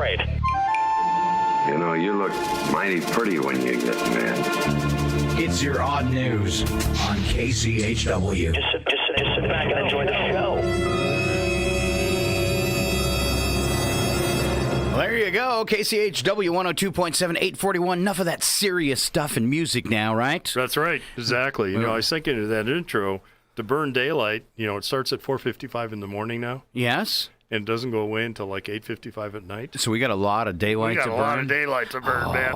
afraid. You know, you look mighty pretty when you get mad. It's your odd news on KCHW. Just sit back and enjoy the show. Well, there you go. KCHW 102.7, 841. Enough of that serious stuff and music now, right? That's right. Exactly. You know, I was thinking of that intro. To burn daylight, you know, it starts at 4:55 in the morning now. Yes. And it doesn't go away until like 8:55 at night. So we got a lot of daylight to burn. We got a lot of daylight to burn, man.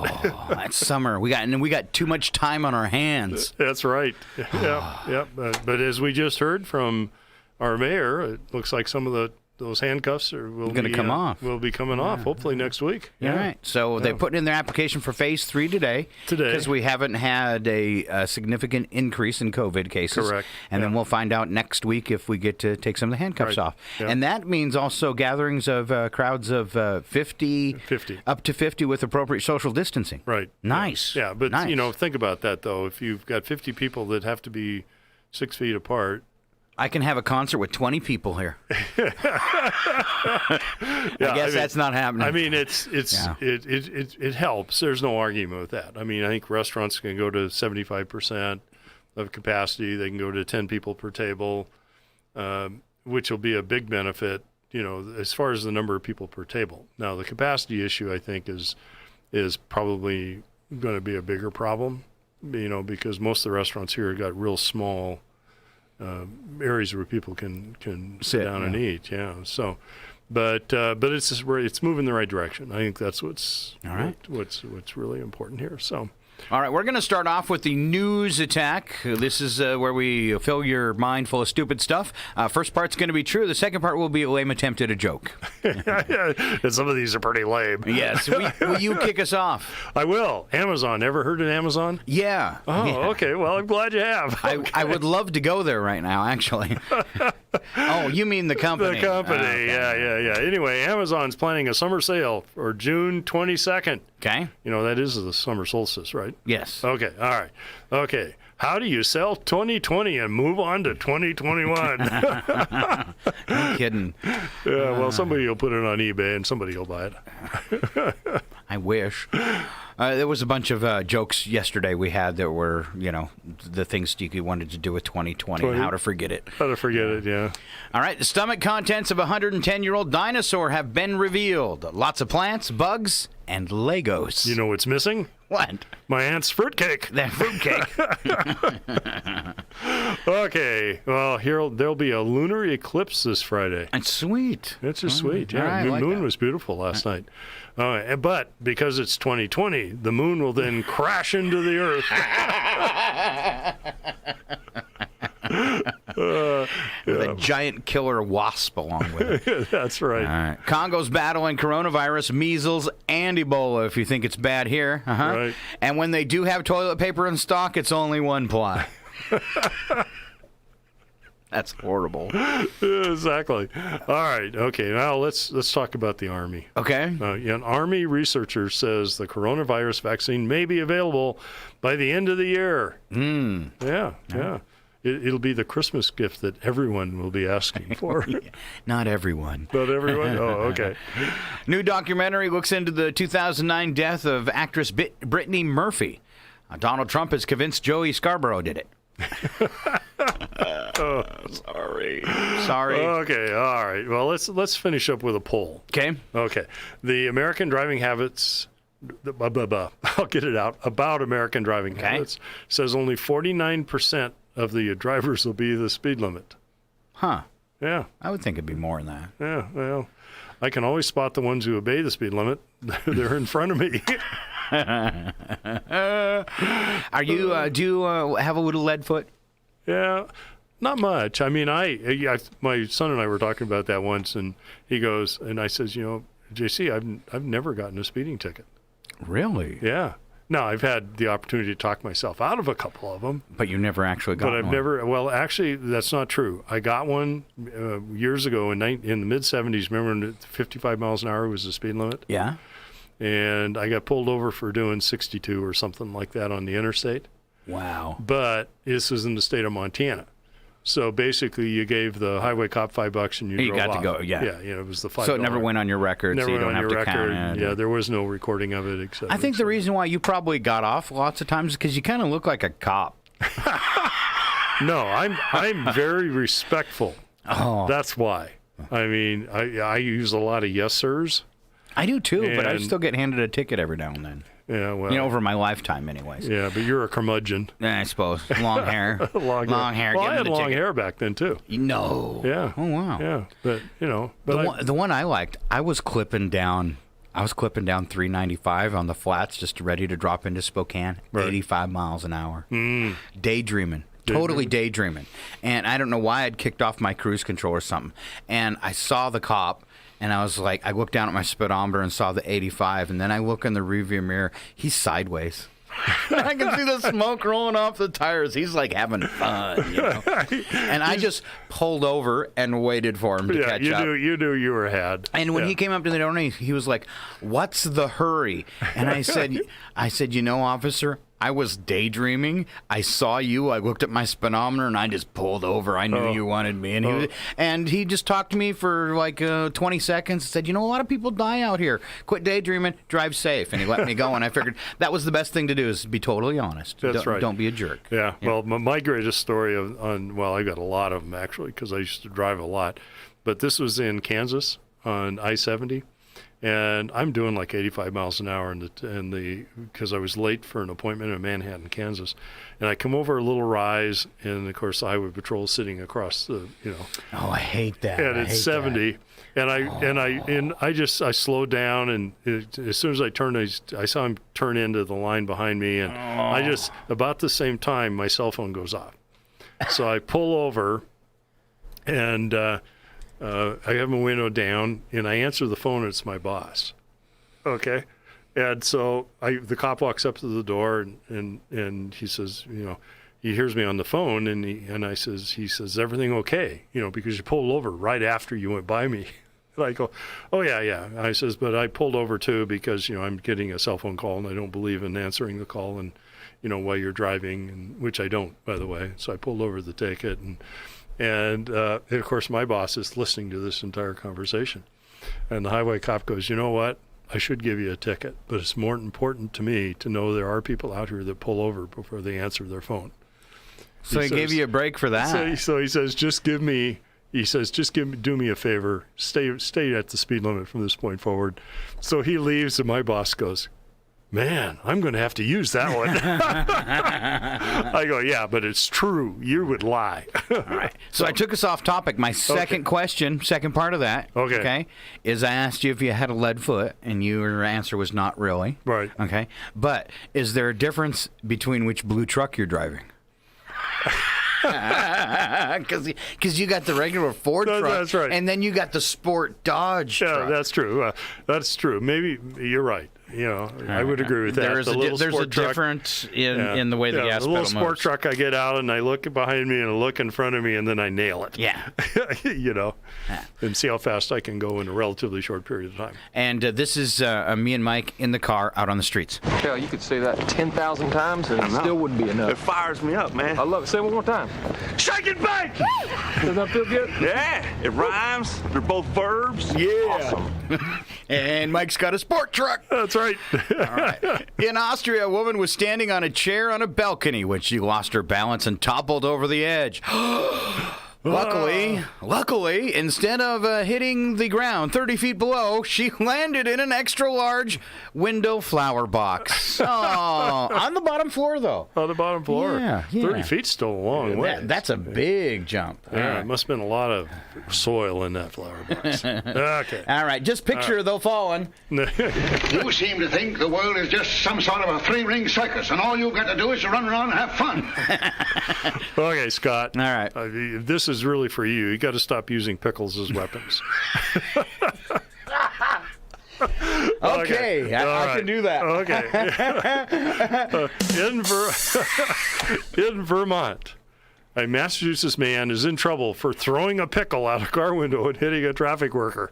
That's summer. We got too much time on our hands. That's right. Yeah. But as we just heard from our mayor, it looks like some of those handcuffs will going to come off. Will be coming off hopefully next week. Yeah. All right. So they put in their application for phase 3 today. Because we haven't had a significant increase in COVID cases. Correct. And then we'll find out next week if we get to take some of the handcuffs off. Yeah. And that means also gatherings of crowds of 50 up to 50 with appropriate social distancing. Right. Nice. Yeah, but nice. You know, think about that though. If you've got 50 people that have to be 6 feet apart. I can have a concert with 20 people here. I guess that's not happening. I mean, it helps. There's no argument with that. I mean, I think restaurants can go to 75% of capacity. They can go to 10 people per table, which will be a big benefit, you know, as far as the number of people per table. Now, the capacity issue, I think, is probably going to be a bigger problem, you know, because most of the restaurants here have got real small areas where people can sit down and eat. Yeah. So, but it's moving in the right direction. I think that's what's really important here. So. All right, we're going to start off with the news attack. This is where we fill your mind full of stupid stuff. First part's going to be true. The second part will be a lame attempt at a joke. And some of these are pretty lame. Yes. Will you kick us off? I will. Amazon. Ever heard of Amazon? Yeah. Oh, yeah. Okay. Well, I'm glad you have. Okay. I would love to go there right now, actually. Oh, you mean the company? The company. Okay. Yeah. Anyway, Amazon's planning a summer sale for June 22nd. Okay. You know, that is the summer solstice, right? Yes. Okay. All right. Okay. How do you sell 2020 and move on to 2021? No kidding. Yeah, well, somebody will put it on eBay and somebody will buy it. I wish. There was a bunch of jokes yesterday we had that were, you know, the things Steaky wanted to do with 2020 and how to forget it. How to forget it, yeah. All right, the stomach contents of a 110-year-old dinosaur have been revealed. Lots of plants, bugs, and Legos. You know what's missing? What? My aunt's fruitcake. That fruitcake. Okay. Well, there'll be a lunar eclipse this Friday. It's sweet. It's just sweet. Yeah, right, the moon was beautiful last night. But because it's 2020, the moon will then crash into the earth. With a giant killer wasp along with it. That's right. All right. Congo's battling coronavirus, measles, and Ebola, if you think it's bad here. Right. And when they do have toilet paper in stock, it's only one ply. That's horrible. Exactly. All right. Okay. Now let's talk about the Army. Okay. An Army researcher says the coronavirus vaccine may be available by the end of the year. Yeah. It'll be the Christmas gift that everyone will be asking for. Not everyone. Not everyone? Oh, okay. New documentary looks into the 2009 death of actress Brittany Murphy. Donald Trump is convinced Joey Scarborough did it. Sorry. Okay, all right. Well, let's finish up with a poll. Okay. The American Driving Habits, I'll get it out, about American driving habits, says only 49% of the drivers will be the speed limit. Huh. Yeah. I would think it'd be more than that. Yeah, well, I can always spot the ones who obey the speed limit. They're in front of me. Are you, do you have a little lead foot? Yeah, not much. I mean, my son and I were talking about that once, and he goes, and I says, you know, JC, I've never gotten a speeding ticket. Really? Yeah. No, I've had the opportunity to talk myself out of a couple of them. But you never actually got one. But I've never, well, actually, that's not true. I got one years ago in the mid-'70s. Remember when 55 miles an hour was the speed limit? Yeah. And I got pulled over for doing 62 or something like that on the interstate. Wow. But this was in the state of Montana. So basically, you gave the highway cop $5 and you drove got off. to go, yeah. Yeah, it was the $5. So it never went on your record, Never so you went don't on have your to record. count it. Yeah, there was no recording of it, etc. I think the reason why you probably got off lots of times is because you kind of look like a cop. No, I'm very respectful. Oh. That's why. I mean, I use a lot of yes sirs. I do too, but I And- still get handed a ticket every now and then. Yeah, well, Over my lifetime, anyways. yeah, but you're a curmudgeon. I suppose. Long hair. long hair. Well, Give I him had the long ticket. hair back then too. No. Yeah. Oh, wow. Yeah, but The one I liked, I was clipping down 395 on the flats, just ready to drop into Spokane, Right. 85 miles an hour. Daydreaming. Totally daydreaming. And I don't know why I'd kicked off my cruise control or something. And I saw the cop, and I was like, I looked down at my speedometer and saw the 85, and then I look in the rearview mirror. He's sideways. I can see the smoke rolling off the tires. He's like having fun, And I just pulled over and waited for him to catch up. You knew you were had. And when he came up to the door, he was like, "What's the hurry?" And I said, officer, I was daydreaming. I saw you. I looked at my speedometer, and I just pulled over. I knew you wanted me. And he just talked to me for like 20 seconds and said, a lot of people die out here. Quit daydreaming. Drive safe. And he let me go. And I figured that was the best thing to do is be totally honest. That's right. Don't be a jerk. Yeah. Well, my greatest story I got a lot of them actually because I used to drive a lot. But this was in Kansas on I-70. And I'm doing like 85 miles an hour because I was late for an appointment in Manhattan, Kansas. And I come over a little rise, and of course the highway patrol is sitting across the, Oh, I hate that. and it's 70. And I slowed down, and as soon as I turned, I saw him turn into the line behind me, and about the same time, my cell phone goes off. So I pull over, and I have my window down, and I answer the phone, and it's my boss. Okay? And so the cop walks up to the door, and he says, he hears me on the phone, and he says, everything okay? Because you pulled over right after you went by me. And I go, oh, yeah. I says, but I pulled over, too, because, I'm getting a cell phone call, and I don't believe in answering the call, and, while you're driving, which I don't, by the way. So I pulled over the ticket, and of course, my boss is listening to this entire conversation. And the highway cop goes, you know what? I should give you a ticket, but it's more important to me to know there are people out here that pull over before they answer their phone. So he gave you a break for that. So he says, do me a favor. Stay at the speed limit from this point forward. So he leaves, and my boss goes, man, I'm going to have to use that one. I go, yeah, but it's true. You would lie. All right. So I took us off topic. My second question, second part of that, is I asked you if you had a lead foot, and your answer was not really. Right. Okay. But is there a difference between which blue truck you're driving? Because you got the regular Ford truck, that's right. and then you got the sport Dodge truck. Yeah, that's true. That's true. Maybe you're right. I would agree with that. There's a difference in the way the gas pedal moves. The little sport truck, I get out and I look behind me and I look in front of me and then I nail it. Yeah. And see how fast I can go in a relatively short period of time. And this is me and Mike in the car out on the streets. Hell, you could say that 10,000 times and it still wouldn't be enough. It fires me up, man. I love it. Say it one more time. Shake it back! Does that feel good? Yeah, it rhymes. They're both verbs. Yeah. Awesome. And Mike's got a sport truck. That's right. All right. In Austria, a woman was standing on a chair on a balcony when she lost her balance and toppled over the edge. Luckily, instead of hitting the ground 30 feet below, she landed in an extra large window flower box. Oh, on the bottom floor, though. On the bottom floor. Yeah. 30 feet's still a long way. That's a big jump. Yeah, it must have been a lot of soil in that flower box. Okay. All right, just picture though falling. You seem to think the world is just some sort of a three-ring circus, and all you've got to do is to run around and have fun. Okay, Scott. All right. This is really for you. You got to stop using pickles as weapons. Okay, I can do that. Okay. In Vermont, a Massachusetts man is in trouble for throwing a pickle out a car window and hitting a traffic worker.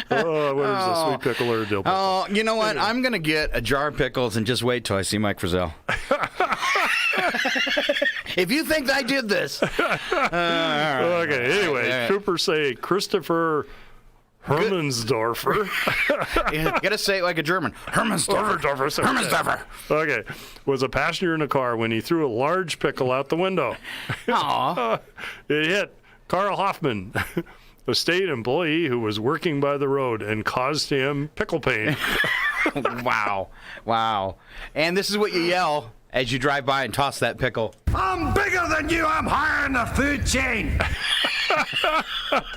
Whether it's a sweet pickle or a dill pickle. Oh, you know what? I'm going to get a jar of pickles and just wait till I see Mike Frizzell. If you think I did this. Okay, anyway, all right. troopers say Christopher Hermansdorfer. You gotta say it like a German. Hermansdorfer. Okay, was a passenger in a car when he threw a large pickle out the window. Aw. It hit Carl Hoffman, a state employee who was working by the road, and caused him pickle pain. Wow. And this is what you yell as you drive by and toss that pickle. I'm bigger than you. I'm higher in the food chain.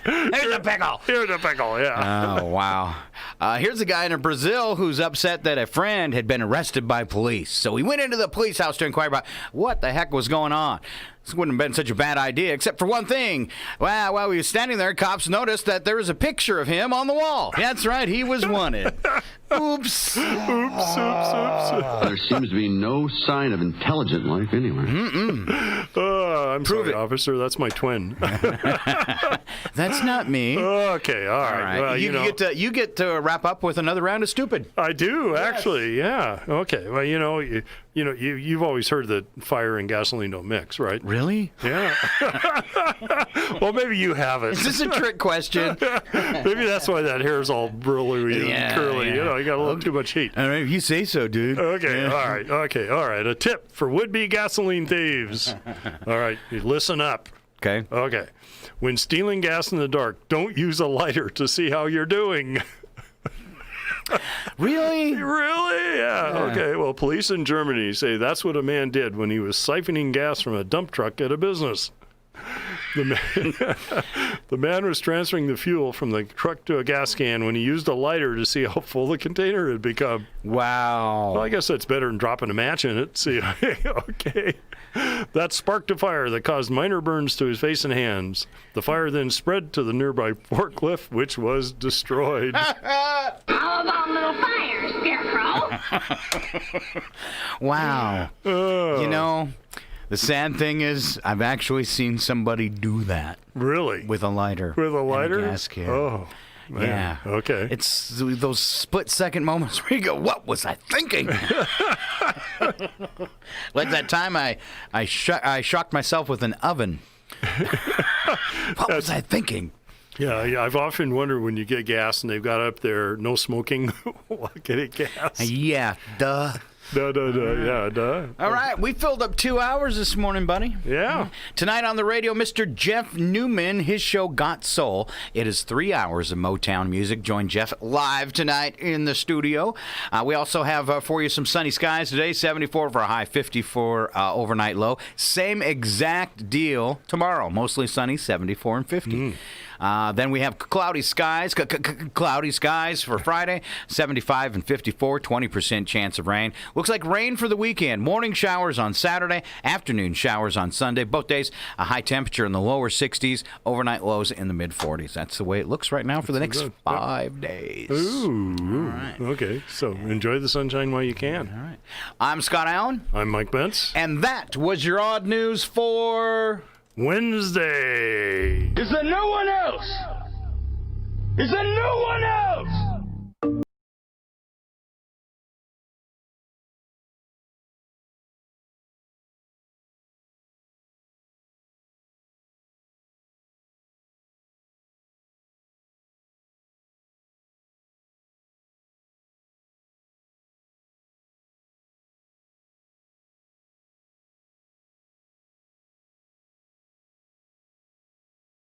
Here's a pickle. Here's a pickle, yeah. Oh, wow. Here's a guy in Brazil who's upset that a friend had been arrested by police. So he went into the police house to inquire about what the heck was going on. This wouldn't have been such a bad idea, except for one thing. Well, while he was standing there, cops noticed that there was a picture of him on the wall. That's right, he was wanted. Oops. Oops. There seems to be no sign of intelligent life anywhere. I'm sorry, officer. That's my twin. That's not me. Okay, all right. Well, you get to wrap up with another round of stupid. I do actually. Yeah. Okay. Well, you've always heard that fire and gasoline don't mix, right? Really? Yeah. Well, maybe you haven't. Is this a trick question? Maybe that's why that hair's all burly and curly. Yeah. You got a little too much heat. All right, if you say so, dude. Okay, Yeah. all right, okay, all right. A tip for would-be gasoline thieves. All right, you listen up. Okay. Okay. When stealing gas in the dark, don't use a lighter to see how you're doing. Really? Really? Yeah. Okay. Well, police in Germany say that's what a man did when he was siphoning gas from a dump truck at a business. The man was transferring the fuel from the truck to a gas can when he used a lighter to see how full the container had become. Wow. Well, I guess that's better than dropping a match in it. See, okay. That sparked a fire that caused minor burns to his face and hands. The fire then spread to the nearby forklift, which was destroyed. How about a little fire, Scarecrow? Wow. The sad thing is, I've actually seen somebody do that. Really? With a lighter. With a lighter? And a gas can. Oh, man. Yeah. Okay. It's those split-second moments where you go, what was I thinking? Like that time I shocked myself with an oven. What was I thinking? Yeah, I've often wondered when you get gas and they've got up there, no smoking while getting gas. Yeah, duh. Duh. All right, we filled up 2 hours this morning, buddy. Yeah. Tonight on the radio, Mr. Jeff Newman, his show Got Soul. It is 3 hours of Motown music. Join Jeff live tonight in the studio. We also have for you some sunny skies today, 74 for a high, 54 overnight low. Same exact deal tomorrow, mostly sunny, 74 and 50. Then we have cloudy skies for Friday, 75 and 54, 20% chance of rain. Looks like rain for the weekend. Morning showers on Saturday, afternoon showers on Sunday. Both days, a high temperature in the lower 60s, overnight lows in the mid 40s. That's the way it looks right now for the next 5 days. Ooh. All right. Okay, so enjoy the sunshine while you can. All right. I'm Scott Allen. I'm Mike Bentz. And that was your odd news for Wednesday. Is there no one else? Is there no one else?